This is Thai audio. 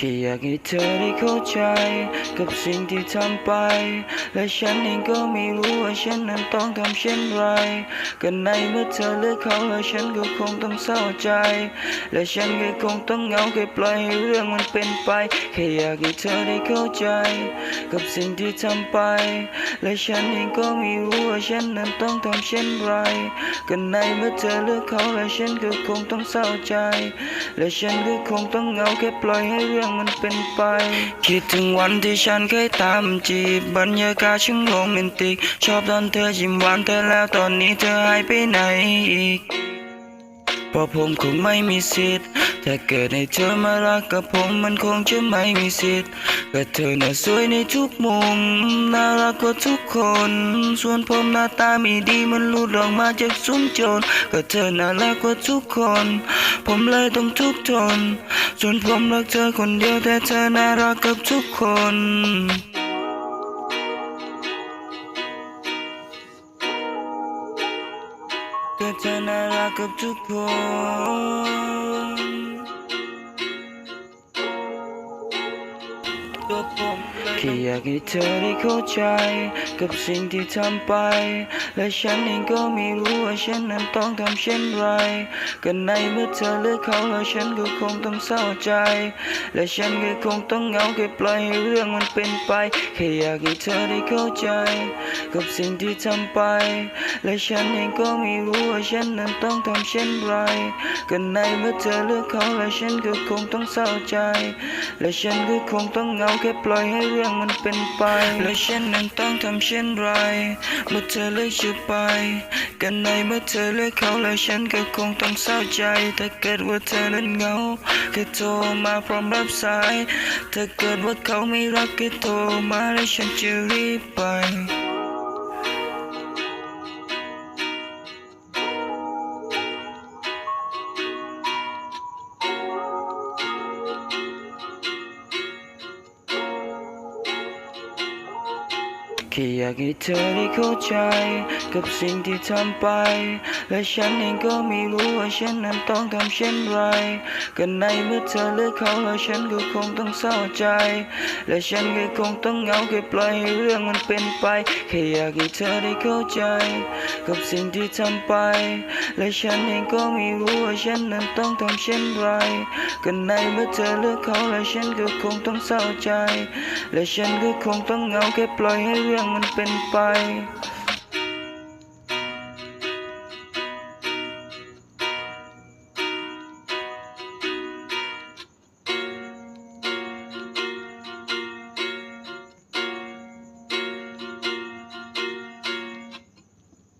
แค่อยากให้เธอได้เข้าใจกับสิ่งที่ทำไปและฉันเองก็ไม่รู้ว่าฉันนั้นต้องทำเช่นไรก็ในเมื่อเธอเลือกเขาแล้วฉันก็คงต้องเศร้าใจและฉันก็คงต้องเหงาแค่ปล่อยให้เรื่องมันเป็นไปแค่อยากให้เธอได้เข้าใจกับสิ่งที่ทำไปและฉันเองก็ไม่รู้ว่าฉันนั้นต้องทำเช่นไรก็ในเมื่อเธอเลือกเขาแล้วฉันก็คงต้องเศร้าใจและฉันก็คงต้องเหงาแค่ปล่อยให้เรื่องมันเป็นไปคิดถึงวันที่ฉันเคยตามจีบบรรยากาศช่างโรแมนติกชอบตอนเธอยิ้มหวานแต่แล้วตอนนี้เธอหายไปไหนอีกเพราะผมคงไม่มีสิทธิ์ถ้าเกิดให้เธอมารักกับผมมันคงจะไม่มีสิทธิ์ก็เธอน่ะสวยในทุกมุมน่ารักกว่าทุกคนส่วนผมหน้าตาไม่ดีมันหลุดออกมาจากซุ้มโจรก็เธอน่ารักกว่าทุกคนผมเลยต้องทุกข์ทนส่วนผมรักเธอคนเดียวแต่เธอน่ารักกับทุกคนแต่เธอน่ารักกับทุกคนแค่อยากให้เธอได้เข้าใจกับสิ่งที่ทำไปและฉันเองก็ไม่รู้ว่าฉันนั้นต้องทำเช่นไรก็ในเมื่อเธอเลือกเขาแล้วฉันก็คงต้องเศร้าใจและฉันก็คงต้องเหงาแค่ปล่อยให้เรื่องมันเป็นไปแค่อยากให้เธอได้เข้าใจกับสิ่งที่ทำไปและฉันเองก็ไม่รู้ว่าฉันนั้นต้องทำเช่นไรก็ในเมื่อเธอเลือกเขาแล้วฉันก็คงต้องเศร้าใจและฉันก็คงต้องเหงาแค่ปล่อยให้เรื่องมันเป็นไปและฉันนั้นต้องทำเช่นไรเมื่อเธอเลือกจะไปกันในเมื่อเธอเลือกเขาแล้วฉันก็คงต้องเศร้าใจถ้าเกิดว่าเธอนั้นเหงาแค่โทรมาพร้อมรับสายถ้าเกิดว่าเขาไม่รักก็โทรมาและฉันจะรีบไปแค่อยากให้เธอได้เข้าใจกับสิ่งที่ทำไปและฉันเองก็ไม่รู้ว่าฉันนั้นต้องทำเช่นไรก็ในเมื่อเธอเลือกเขาแล้วฉันก็คงต้องเศร้าใจและฉันก็คงต้องเหงาแค่ปล่อยให้เรื่องมันเป็นไปแค่อยากให้เธอได้เข้าใจกับสิ่งที่ทำไปและฉันเองก็ไม่รู้ว่าฉันนั้นต้องทำเช่นไรก็ในเมื่อเธอเลือกเขาแล้วฉันก็คงต้องเศร้าใจและฉันก็คงต้องเหงาแค่ปล่อยให้เรื่องมันเป็นไป